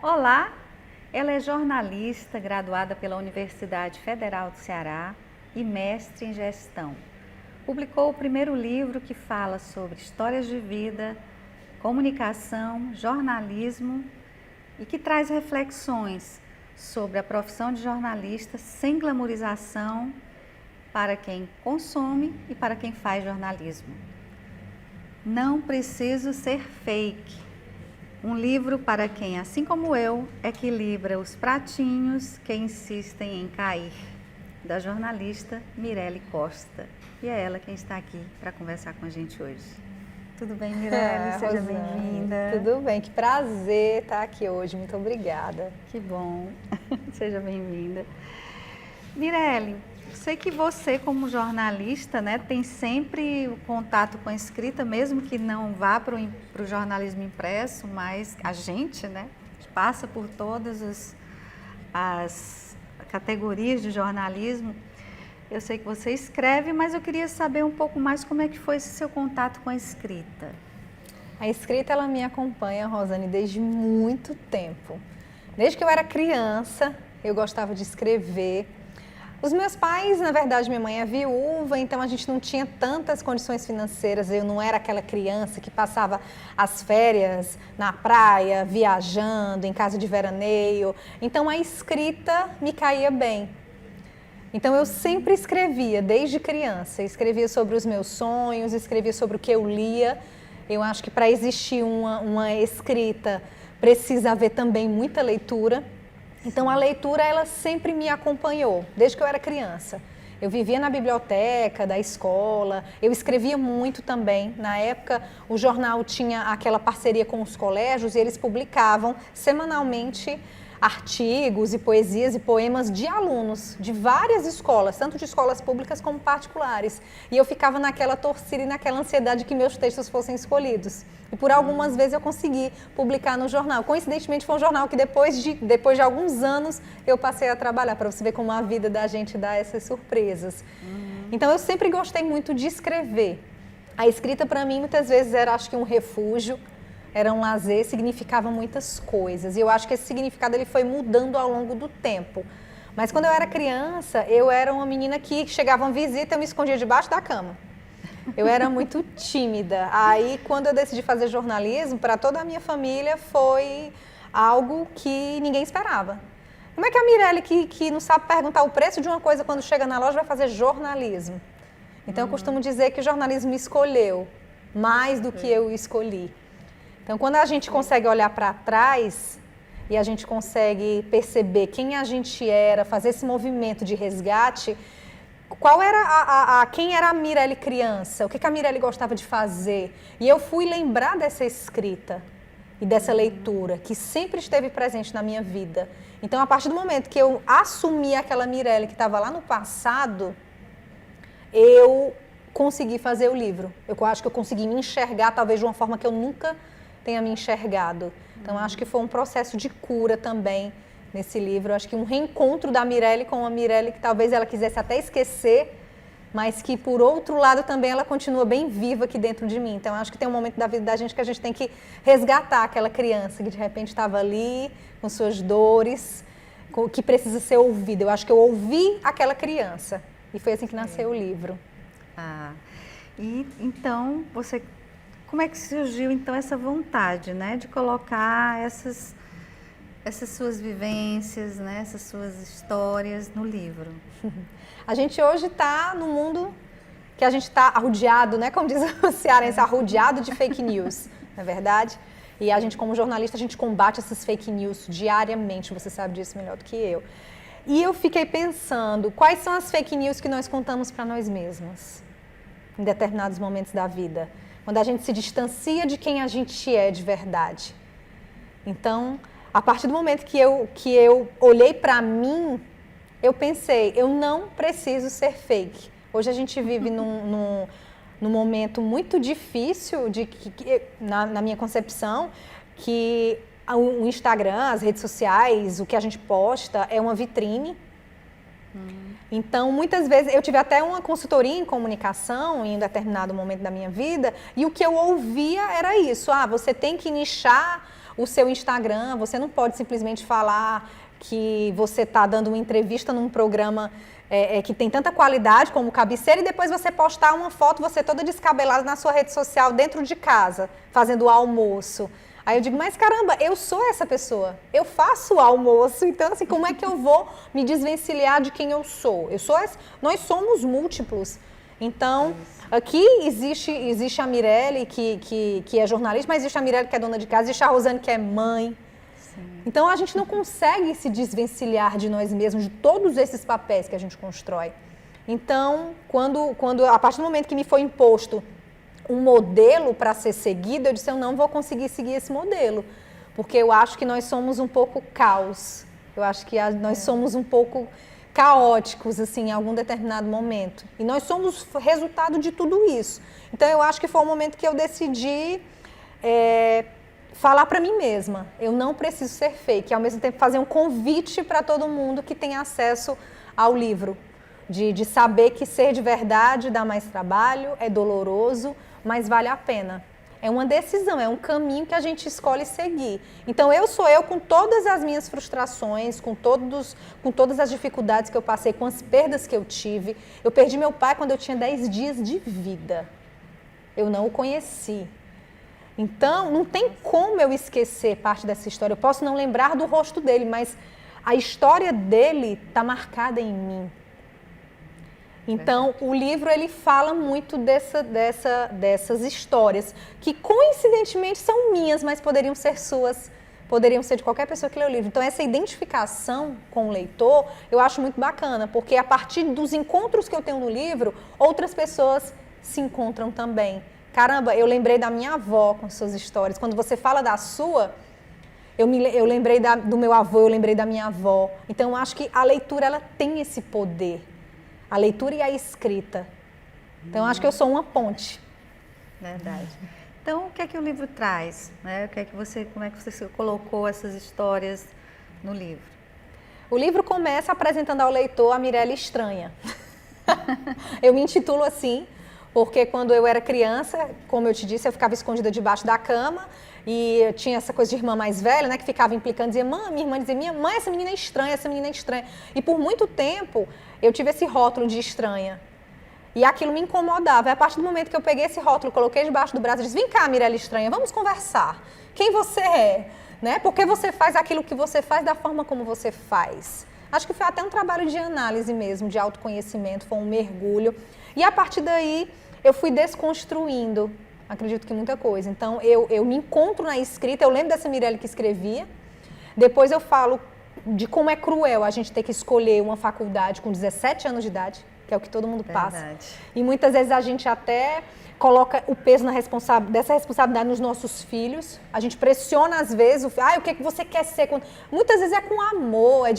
Olá, ela é jornalista, graduada pela Universidade Federal do Ceará e mestre em gestão. Publicou o primeiro livro que fala sobre histórias de vida, comunicação, jornalismo e que traz reflexões sobre a profissão de jornalista sem glamorização para quem consome e para quem faz jornalismo. Não preciso ser fake. Um livro para quem, assim como eu, equilibra os pratinhos que insistem em cair, da jornalista Mirelle Costa. E é ela quem está aqui para conversar com a gente hoje. Tudo bem, Mirelle? Seja bem-vinda. Tudo bem, que prazer estar aqui hoje. Muito obrigada. Que bom. Seja bem-vinda. Mirelle, sei que você, como jornalista, né, tem sempre o contato com a escrita, mesmo que não vá para o jornalismo impresso, mas a gente, né, passa por todas as categorias de jornalismo. Eu sei que você escreve, mas eu queria saber um pouco mais como é que foi esse seu contato com a escrita. A escrita, ela me acompanha, Rosane, desde muito tempo. Desde que eu era criança, eu gostava de escrever. Os meus pais, na verdade, minha mãe é viúva, então a gente não tinha tantas condições financeiras. Eu não era aquela criança que passava as férias na praia, viajando, em casa de veraneio. Então a escrita me caía bem. Então eu sempre escrevia, desde criança. Escrevia sobre os meus sonhos, escrevia sobre o que eu lia. Eu acho que para existir uma escrita precisa haver também muita leitura. Então a leitura, ela sempre me acompanhou, desde que eu era criança. Eu vivia na biblioteca da escola, eu escrevia muito também. Na época, o jornal tinha aquela parceria com os colégios e eles publicavam semanalmente artigos e poesias e poemas de alunos de várias escolas, tanto de escolas públicas como particulares. E eu ficava naquela torcida e naquela ansiedade que meus textos fossem escolhidos. E por algumas vezes eu consegui publicar no jornal. Coincidentemente foi um jornal que depois de alguns anos eu passei a trabalhar, para você ver como a vida da gente dá essas surpresas. Então eu sempre gostei muito de escrever. A escrita para mim muitas vezes era, acho que, um refúgio. Era um lazer, significava muitas coisas. E eu acho que esse significado ele foi mudando ao longo do tempo. Mas quando eu era criança, eu era uma menina que chegava uma visita, eu me escondia debaixo da cama. Eu era muito tímida. Aí, quando eu decidi fazer jornalismo, para toda a minha família, foi algo que ninguém esperava. Como é que a Mirelle, que não sabe perguntar o preço de uma coisa quando chega na loja, vai fazer jornalismo? Então, eu costumo dizer que o jornalismo me escolheu mais do que eu escolhi. Então, quando a gente consegue olhar para trás e a gente consegue perceber quem a gente era, fazer esse movimento de resgate, qual era quem era a Mirelle criança, o que a Mirelle gostava de fazer. E eu fui lembrar dessa escrita e dessa leitura que sempre esteve presente na minha vida. Então, a partir do momento que eu assumi aquela Mirelle que estava lá no passado, eu consegui fazer o livro. Eu acho que eu consegui me enxergar, talvez de uma forma que eu nunca tenha me enxergado. Então, acho que foi um processo de cura também nesse livro. Acho que um reencontro da Mirelle com uma Mirelle que talvez ela quisesse até esquecer, mas que, por outro lado, também ela continua bem viva aqui dentro de mim. Então, acho que tem um momento da vida da gente que a gente tem que resgatar aquela criança que, de repente, estava ali com suas dores, que precisa ser ouvida. Eu acho que eu ouvi aquela criança. E foi assim que nasceu o livro. E então, como é que surgiu então essa vontade, né, de colocar essas suas vivências, né, essas suas histórias no livro? A gente hoje está no mundo que a gente está arrodeado, né, como diz o cearense, arrodeado de fake news, não é verdade? E a gente, como jornalista, a gente combate essas fake news diariamente, você sabe disso melhor do que eu. E eu fiquei pensando, quais são as fake news que nós contamos para nós mesmos em determinados momentos da vida? Quando a gente se distancia de quem a gente é de verdade. Então, a partir do momento que eu olhei para mim, eu pensei, eu não preciso ser fake. Hoje a gente vive num momento muito difícil, na minha concepção, que o Instagram, as redes sociais, o que a gente posta é uma vitrine. Então, muitas vezes, eu tive até uma consultoria em comunicação em um determinado momento da minha vida, e o que eu ouvia era isso: você tem que nichar o seu Instagram, você não pode simplesmente falar que você está dando uma entrevista num programa que tem tanta qualidade como Cabeceira e depois você postar uma foto, você toda descabelada na sua rede social dentro de casa, fazendo o almoço. Aí eu digo, mas caramba, eu sou essa pessoa, eu faço o almoço, então assim, como é que eu vou me desvencilhar de quem eu sou? Nós somos múltiplos. Então, aqui existe a Mirelle, que é jornalista, mas existe a Mirelle que é dona de casa, existe a Rosane que é mãe. Sim. Então, a gente não consegue se desvencilhar de nós mesmos, de todos esses papéis que a gente constrói. Então, a partir do momento que me foi imposto um modelo para ser seguido, eu disse, eu não vou conseguir seguir esse modelo, porque eu acho que nós somos um pouco caos, eu acho que nós somos um pouco caóticos, assim, em algum determinado momento. E nós somos resultado de tudo isso. Então, eu acho que foi o momento que eu decidi falar para mim mesma, eu não preciso ser fake, e ao mesmo tempo fazer um convite para todo mundo que tem acesso ao livro, de saber que ser de verdade dá mais trabalho, é doloroso, mas vale a pena. É uma decisão, é um caminho que a gente escolhe seguir. Então, eu sou eu com todas as minhas frustrações, com todas as dificuldades que eu passei, com as perdas que eu tive. Eu perdi meu pai quando eu tinha 10 dias de vida. Eu não o conheci. Então, não tem como eu esquecer parte dessa história. Eu posso não lembrar do rosto dele, mas a história dele está marcada em mim. Então, o livro ele fala muito dessas histórias, que coincidentemente são minhas, mas poderiam ser suas, poderiam ser de qualquer pessoa que lê o livro. Então, essa identificação com o leitor, eu acho muito bacana, porque a partir dos encontros que eu tenho no livro, outras pessoas se encontram também. Caramba, eu lembrei da minha avó com suas histórias. Quando você fala da sua, eu lembrei do meu avô, eu lembrei da minha avó. Então, eu acho que a leitura ela tem esse poder. A leitura e a escrita. Então, acho que eu sou uma ponte. Verdade. Então, o que é que o livro traz? Né? Como é que você colocou essas histórias no livro? O livro começa apresentando ao leitor a Mirelle estranha. Eu me intitulo assim, porque quando eu era criança, como eu te disse, eu ficava escondida debaixo da cama e tinha essa coisa de irmã mais velha, né, que ficava implicando, dizia, minha irmã dizia, minha mãe, essa menina é estranha, essa menina é estranha. E por muito tempo, eu tive esse rótulo de estranha. E aquilo me incomodava. E a partir do momento que eu peguei esse rótulo, coloquei debaixo do braço e disse, vem cá, Mirelle estranha, vamos conversar. Quem você é? Né? Por que você faz aquilo que você faz da forma como você faz? Acho que foi até um trabalho de análise mesmo, de autoconhecimento, foi um mergulho. E a partir daí, eu fui desconstruindo, acredito que muita coisa. Então, eu me encontro na escrita, eu lembro dessa Mirelle que escrevia, depois eu falo de como é cruel a gente ter que escolher uma faculdade com 17 anos de idade, que é o que todo mundo passa. Verdade. E muitas vezes a gente até coloca o peso dessa responsabilidade nos nossos filhos. A gente pressiona às vezes o que você quer ser? Muitas vezes é com amor, é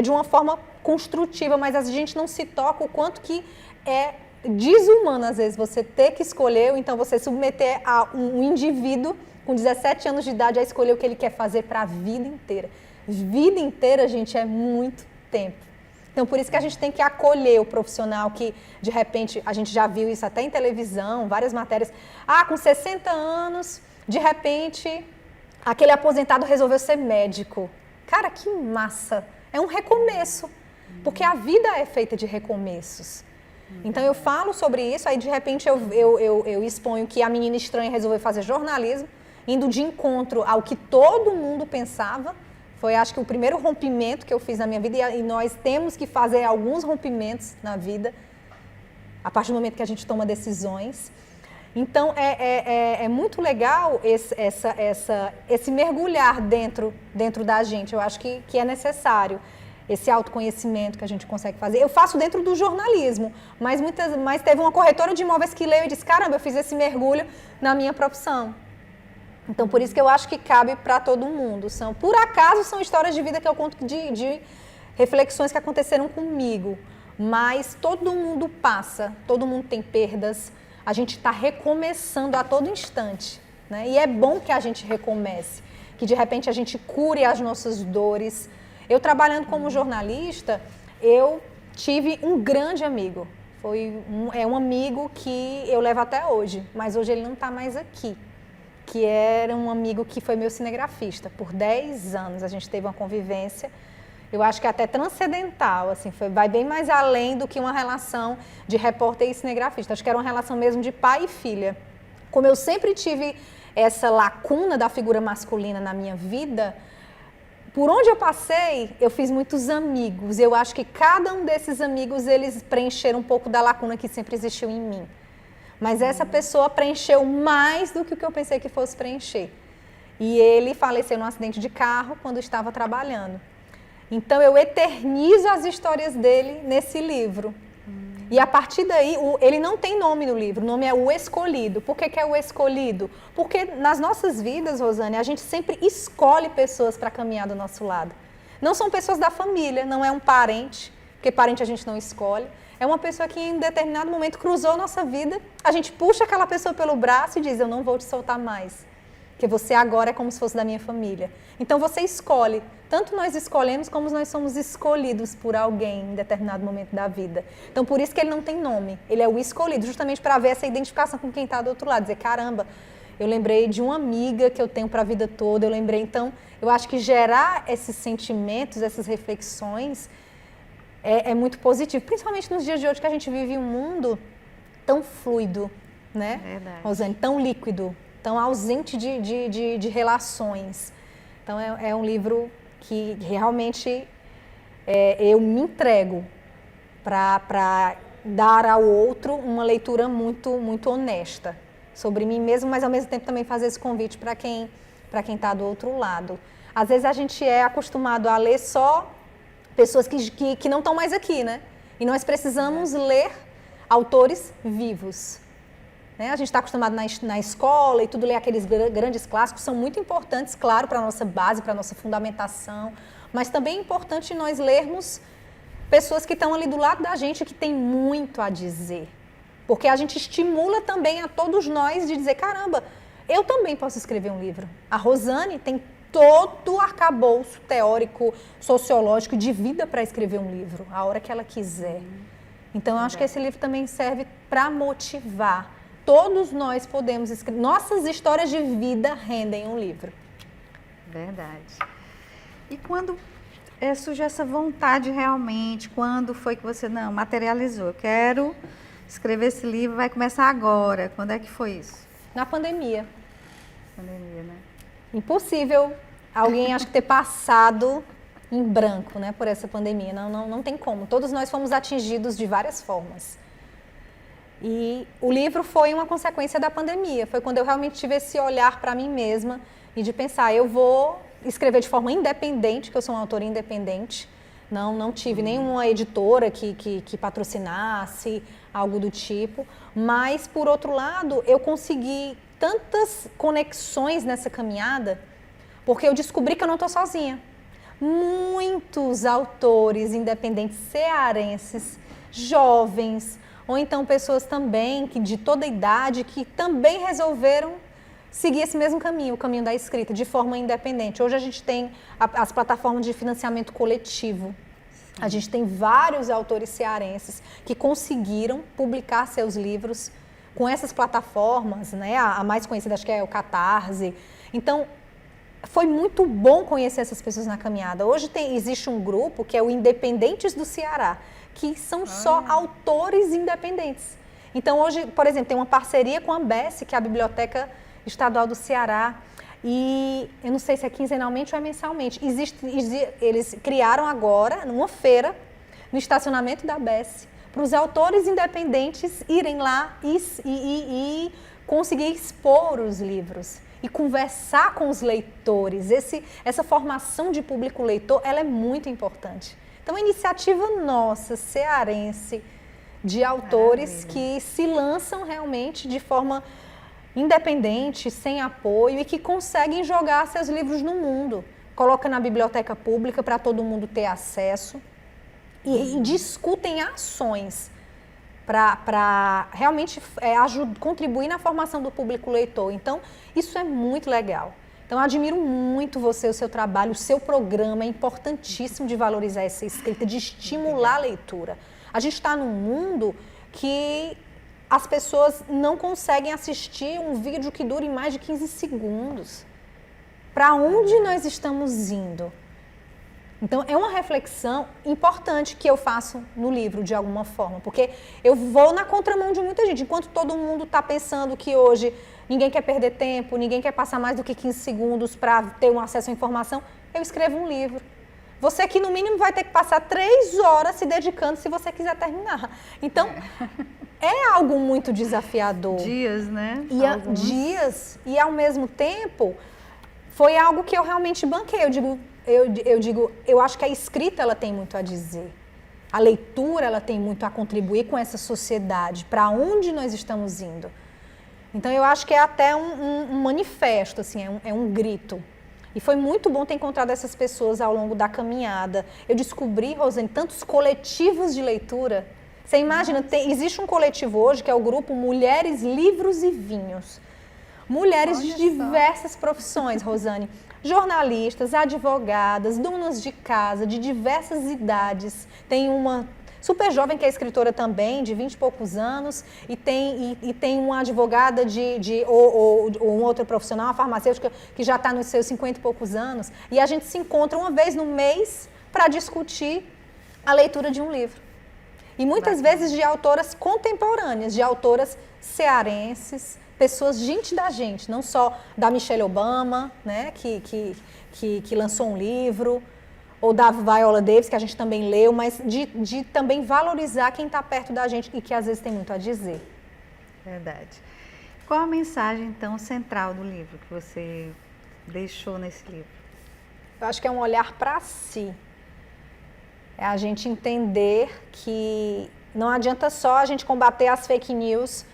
de uma forma construtiva, mas a gente não se toca o quanto que é desumano às vezes você ter que escolher, ou então você submeter a um indivíduo com 17 anos de idade a escolher o que ele quer fazer para a vida inteira. Vida inteira, gente, é muito tempo. Então, por isso que a gente tem que acolher o profissional que, de repente, a gente já viu isso até em televisão, várias matérias. Com 60 anos, de repente, aquele aposentado resolveu ser médico. Cara, que massa! É um recomeço, porque a vida é feita de recomeços. Então, eu falo sobre isso, aí, de repente, eu exponho que a menina estranha resolveu fazer jornalismo, indo de encontro ao que todo mundo pensava. Foi, acho que, o primeiro rompimento que eu fiz na minha vida, e nós temos que fazer alguns rompimentos na vida, a partir do momento que a gente toma decisões. Então, é muito legal esse mergulhar dentro da gente. Eu acho que é necessário esse autoconhecimento que a gente consegue fazer. Eu faço dentro do jornalismo, mas teve uma corretora de imóveis que leu e disse, caramba, eu fiz esse mergulho na minha profissão. Então, por isso que eu acho que cabe para todo mundo. Por acaso, são histórias de vida que eu conto de reflexões que aconteceram comigo. Mas todo mundo passa, todo mundo tem perdas. A gente está recomeçando a todo instante. Né? E é bom que a gente recomece, que de repente a gente cure as nossas dores. Eu trabalhando como jornalista, eu tive um grande amigo. É um amigo que eu levo até hoje, mas hoje ele não está mais aqui. que era um amigo que foi meu cinegrafista. Por 10 anos a gente teve uma convivência, eu acho que até transcendental, assim, vai bem mais além do que uma relação de repórter e cinegrafista. Acho que era uma relação mesmo de pai e filha. Como eu sempre tive essa lacuna da figura masculina na minha vida, por onde eu passei, eu fiz muitos amigos. Eu acho que cada um desses amigos, eles preencheram um pouco da lacuna que sempre existiu em mim. Mas essa pessoa preencheu mais do que o que eu pensei que fosse preencher. E ele faleceu num acidente de carro quando estava trabalhando. Então eu eternizo as histórias dele nesse livro. E a partir daí, ele não tem nome no livro, o nome é O Escolhido. Por que é O Escolhido? Porque nas nossas vidas, Rosane, a gente sempre escolhe pessoas para caminhar do nosso lado. Não são pessoas da família, não é um parente, porque parente a gente não escolhe. É uma pessoa que em determinado momento cruzou a nossa vida, a gente puxa aquela pessoa pelo braço e diz, eu não vou te soltar mais, porque você agora é como se fosse da minha família. Então você escolhe, tanto nós escolhemos como nós somos escolhidos por alguém em determinado momento da vida. Então por isso que ele não tem nome, ele é o escolhido, justamente para ver essa identificação com quem está do outro lado, dizer, caramba, eu lembrei de uma amiga que eu tenho para a vida toda, eu lembrei, então, eu acho que gerar esses sentimentos, essas reflexões, é muito positivo, principalmente nos dias de hoje que a gente vive um mundo tão fluido, né, Verdade. Rosane, tão líquido, tão ausente de relações. Então é um livro que realmente eu me entrego para dar ao outro uma leitura muito, muito honesta sobre mim mesmo, mas ao mesmo tempo também fazer esse convite para quem está do outro lado. Às vezes a gente é acostumado a ler só pessoas que não estão mais aqui, né? E nós precisamos ler autores vivos. Né? A gente está acostumado na escola e tudo, ler aqueles grandes clássicos, são muito importantes, claro, para a nossa base, para a nossa fundamentação, mas também é importante nós lermos pessoas que estão ali do lado da gente, que tem muito a dizer. Porque a gente estimula também a todos nós de dizer, caramba, eu também posso escrever um livro. A Rosane tem todo o arcabouço teórico, sociológico de vida para escrever um livro, a hora que ela quiser. Então, eu acho que esse livro também serve para motivar. Todos nós podemos escrever. Nossas histórias de vida rendem um livro. Verdade. E quando surgiu essa vontade realmente, quando foi que você, não, materializou? Eu quero escrever esse livro, vai começar agora. Quando é que foi isso? Na pandemia. Pandemia, né? Impossível alguém, acho que, ter passado em branco, né, por essa pandemia. Não tem como. Todos nós fomos atingidos de várias formas. E o livro foi uma consequência da pandemia. Foi quando eu realmente tive esse olhar para mim mesma e de pensar, eu vou escrever de forma independente, que eu sou uma autora independente. Não tive nenhuma editora que patrocinasse, algo do tipo. Mas, por outro lado, eu consegui tantas conexões nessa caminhada, porque eu descobri que eu não estou sozinha. Muitos autores independentes cearenses, jovens, ou então pessoas também de toda idade, que também resolveram seguir esse mesmo caminho, o caminho da escrita, de forma independente. Hoje a gente tem as plataformas de financiamento coletivo. A gente tem vários autores cearenses que conseguiram publicar seus livros com essas plataformas, né? A mais conhecida acho que é o Catarse. Então, foi muito bom conhecer essas pessoas na caminhada. Hoje existe um grupo que é o Independentes do Ceará, que são só autores independentes. Então, hoje, por exemplo, tem uma parceria com a AMBESE, que é a Biblioteca Estadual do Ceará, e eu não sei se é quinzenalmente ou é mensalmente. Eles criaram agora, numa feira, no estacionamento da AMBESE, para os autores independentes irem lá e conseguir expor os livros e conversar com os leitores. Essa formação de público leitor, ela é muito importante. Então, a iniciativa nossa, cearense, de autores que se lançam realmente de forma independente, sem apoio e que conseguem jogar seus livros no mundo. Coloca na biblioteca pública para todo mundo ter acesso e discutem ações para realmente contribuir na formação do público leitor. Então, isso é muito legal. Então, eu admiro muito você, o seu trabalho, o seu programa. É importantíssimo de valorizar essa escrita, de estimular a leitura. A gente está num mundo que as pessoas não conseguem assistir um vídeo que dure mais de 15 segundos. Para onde nós estamos indo? Então, é uma reflexão importante que eu faço no livro, de alguma forma, porque eu vou na contramão de muita gente. Enquanto todo mundo está pensando que hoje ninguém quer perder tempo, ninguém quer passar mais do que 15 segundos para ter um acesso à informação, eu escrevo um livro. Você que no mínimo vai ter que passar 3 horas se dedicando se você quiser terminar. Então, é algo muito desafiador. Dias, né? Dias. E ao mesmo tempo, foi algo que eu realmente banquei. Eu acho que a escrita ela tem muito a dizer. A leitura ela tem muito a contribuir com essa sociedade, para onde nós estamos indo. Então eu acho que é até um manifesto, assim, é um grito. E foi muito bom ter encontrado essas pessoas ao longo da caminhada. Eu descobri, Rosane, tantos coletivos de leitura. Você imagina, existe um coletivo hoje que é o grupo Mulheres, Livros e Vinhos. Mulheres de diversas profissões, Rosane. Jornalistas, advogadas, donas de casa, de diversas idades. Tem uma super jovem que é escritora também, de 20 e poucos anos, e tem uma advogada ou um outro profissional, uma farmacêutica, que já está nos seus 50 e poucos anos. E a gente se encontra uma vez no mês para discutir a leitura de um livro. E muitas vezes de autoras contemporâneas, de autoras cearenses, pessoas, gente da gente, não só da Michelle Obama, né, que lançou um livro, ou da Viola Davis, que a gente também leu, mas de também valorizar quem está perto da gente e que às vezes tem muito a dizer. Verdade. Qual a mensagem, então, central do livro que você deixou nesse livro? Eu acho que é um olhar para si. É a gente entender que não adianta só a gente combater as fake news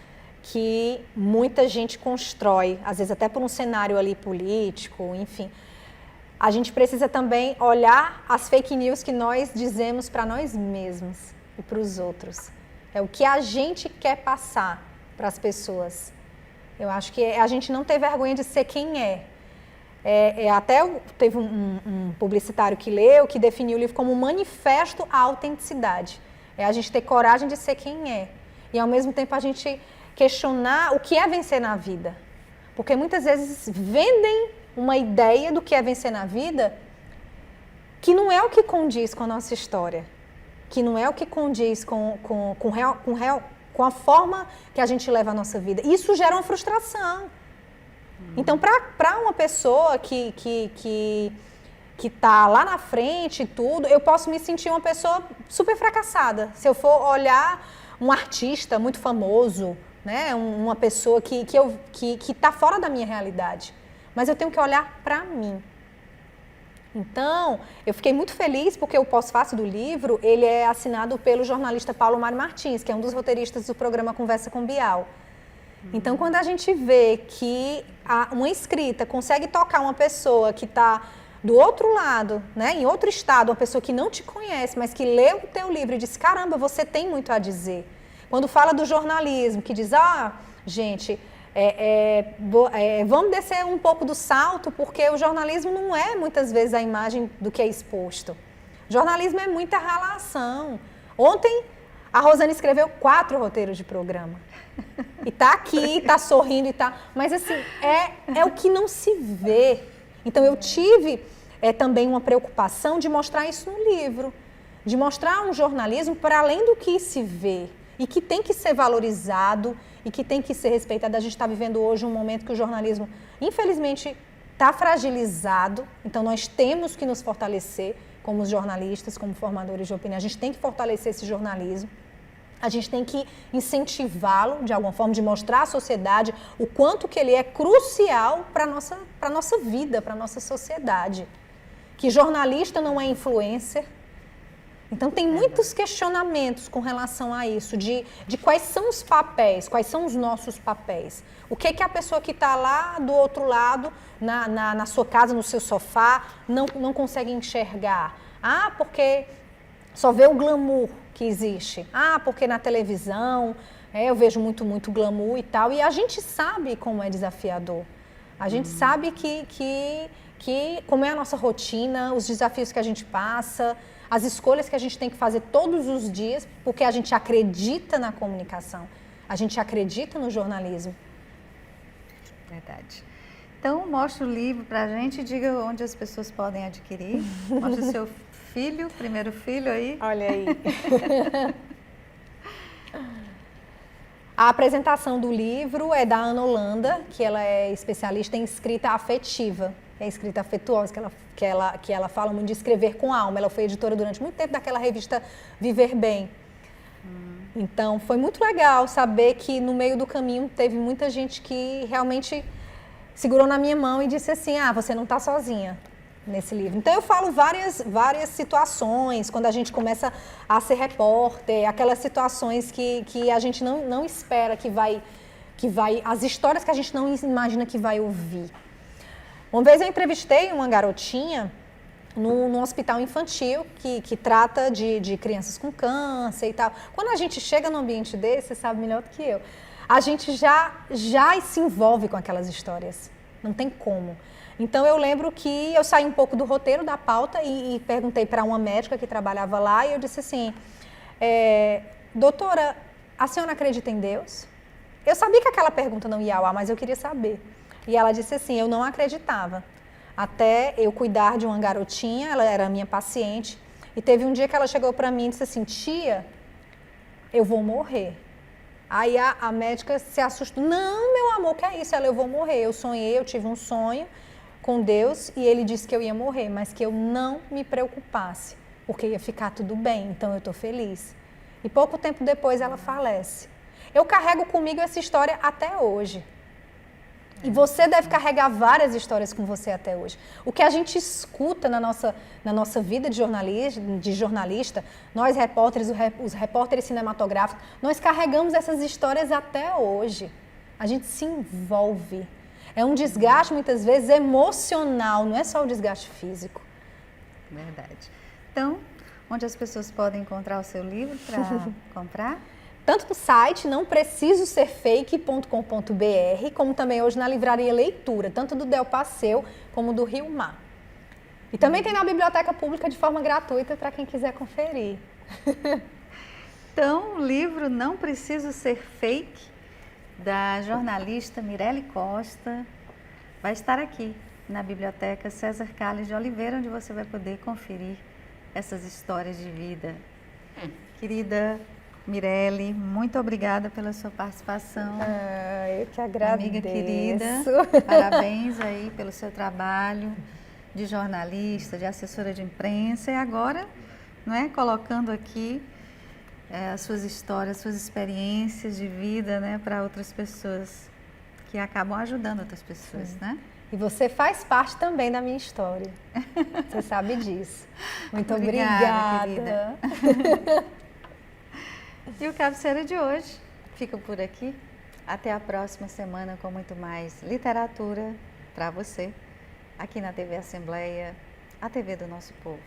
que muita gente constrói, às vezes até por um cenário ali político, enfim. A gente precisa também olhar as fake news que nós dizemos para nós mesmos e para os outros. É o que a gente quer passar para as pessoas. Eu acho que a gente não ter vergonha de ser quem é. Até teve um publicitário que leu, que definiu o livro como um manifesto à autenticidade. É a gente ter coragem de ser quem é. E ao mesmo tempo a gente questionar o que é vencer na vida. Porque muitas vezes vendem uma ideia do que é vencer na vida que não é o que condiz com a nossa história, que não é o que condiz com a forma que a gente leva a nossa vida. Isso gera uma frustração. Então, para uma pessoa que está lá na frente e tudo, eu posso me sentir uma pessoa super fracassada. Se eu for olhar um artista muito famoso, né, uma pessoa que está fora da minha realidade. Mas eu tenho que olhar para mim. Então, eu fiquei muito feliz porque o pós-fácil do livro, ele é assinado pelo jornalista Paulo Mário Martins, que é um dos roteiristas do programa Conversa com Bial. Então, quando a gente vê que uma escrita consegue tocar uma pessoa que está do outro lado, né, em outro estado, uma pessoa que não te conhece, mas que leu o teu livro e diz, caramba, você tem muito a dizer. Quando fala do jornalismo, que diz, gente, vamos descer um pouco do salto, porque o jornalismo não é muitas vezes a imagem do que é exposto. Jornalismo é muita relação. Ontem, a Rosane escreveu 4 roteiros de programa. E tá aqui, tá sorrindo e tá... Mas assim, é o que não se vê. Então eu tive também uma preocupação de mostrar isso no livro. De mostrar um jornalismo para além do que se vê. E que tem que ser valorizado e que tem que ser respeitado. A gente está vivendo hoje um momento que o jornalismo, infelizmente, está fragilizado. Então nós temos que nos fortalecer como jornalistas, como formadores de opinião. A gente tem que fortalecer esse jornalismo. A gente tem que incentivá-lo, de alguma forma, de mostrar à sociedade o quanto que ele é crucial para a nossa vida, para a nossa sociedade. Que jornalista não é influencer. Então, tem muitos questionamentos com relação a isso, de quais são os papéis, quais são os nossos papéis. O que a pessoa que está lá do outro lado, na sua casa, no seu sofá, não consegue enxergar. Porque só vê o glamour que existe. Porque na televisão eu vejo muito glamour e tal. E a gente sabe como é desafiador. A gente sabe que como é a nossa rotina, os desafios que a gente passa, as escolhas que a gente tem que fazer todos os dias, porque a gente acredita na comunicação. a gente acredita no jornalismo. Verdade. Então, mostre o livro para a gente e diga onde as pessoas podem adquirir. Mostre o seu filho, primeiro filho aí. Olha aí. A apresentação do livro é da Ana Holanda, que ela é especialista em escrita afetiva, é escrita afetuosa, que ela fala muito de escrever com alma. Ela foi editora durante muito tempo daquela revista Viver Bem. Então, foi muito legal saber que no meio do caminho teve muita gente que realmente segurou na minha mão e disse assim, você não está sozinha nesse livro. Então eu falo várias situações, quando a gente começa a ser repórter, aquelas situações que a gente não espera que vai, as histórias que a gente não imagina que vai ouvir. Uma vez eu entrevistei uma garotinha num hospital infantil que trata de crianças com câncer e tal. Quando a gente chega num ambiente desse, você sabe melhor do que eu, a gente já se envolve com aquelas histórias, não tem como. Então eu lembro que eu saí um pouco do roteiro da pauta e perguntei para uma médica que trabalhava lá e eu disse assim, doutora, a senhora acredita em Deus? Eu sabia que aquela pergunta não ia ao ar, mas eu queria saber. E ela disse assim, eu não acreditava, até eu cuidar de uma garotinha, ela era minha paciente, e teve um dia que ela chegou para mim e disse assim, tia, eu vou morrer. Aí a médica se assustou, não, meu amor, que é isso? Ela, eu vou morrer, eu sonhei, eu tive um sonho com Deus e ele disse que eu ia morrer, mas que eu não me preocupasse, porque ia ficar tudo bem, então eu estou feliz. E pouco tempo depois ela falece. Eu carrego comigo essa história até hoje. E você deve carregar várias histórias com você até hoje. O que a gente escuta na nossa vida de jornalista, nós repórteres, os repórteres cinematográficos, nós carregamos essas histórias até hoje. A gente se envolve. É um desgaste, muitas vezes, emocional, não é só o desgaste físico. Verdade. Então, onde as pessoas podem encontrar o seu livro para comprar? Tanto no site nãoprecisoserfake.com.br, como também hoje na livraria Leitura, tanto do Del Passeu como do Rio Mar. E também tem na biblioteca pública de forma gratuita para quem quiser conferir. Então, o livro Não Preciso Ser Fake, da jornalista Mirelle Costa, vai estar aqui na Biblioteca César Carlos de Oliveira, onde você vai poder conferir essas histórias de vida. Querida Mirelle, muito obrigada pela sua participação. Eu que agradeço. Amiga querida, parabéns aí pelo seu trabalho de jornalista, de assessora de imprensa e agora, colocando aqui as suas histórias, suas experiências de vida, para outras pessoas que acabam ajudando outras pessoas, Sim. E você faz parte também da minha história. Você sabe disso. Muito obrigada. Querida. E o Cabeceira de hoje fica por aqui. Até a próxima semana com muito mais literatura para você, aqui na TV Assembleia, a TV do nosso povo.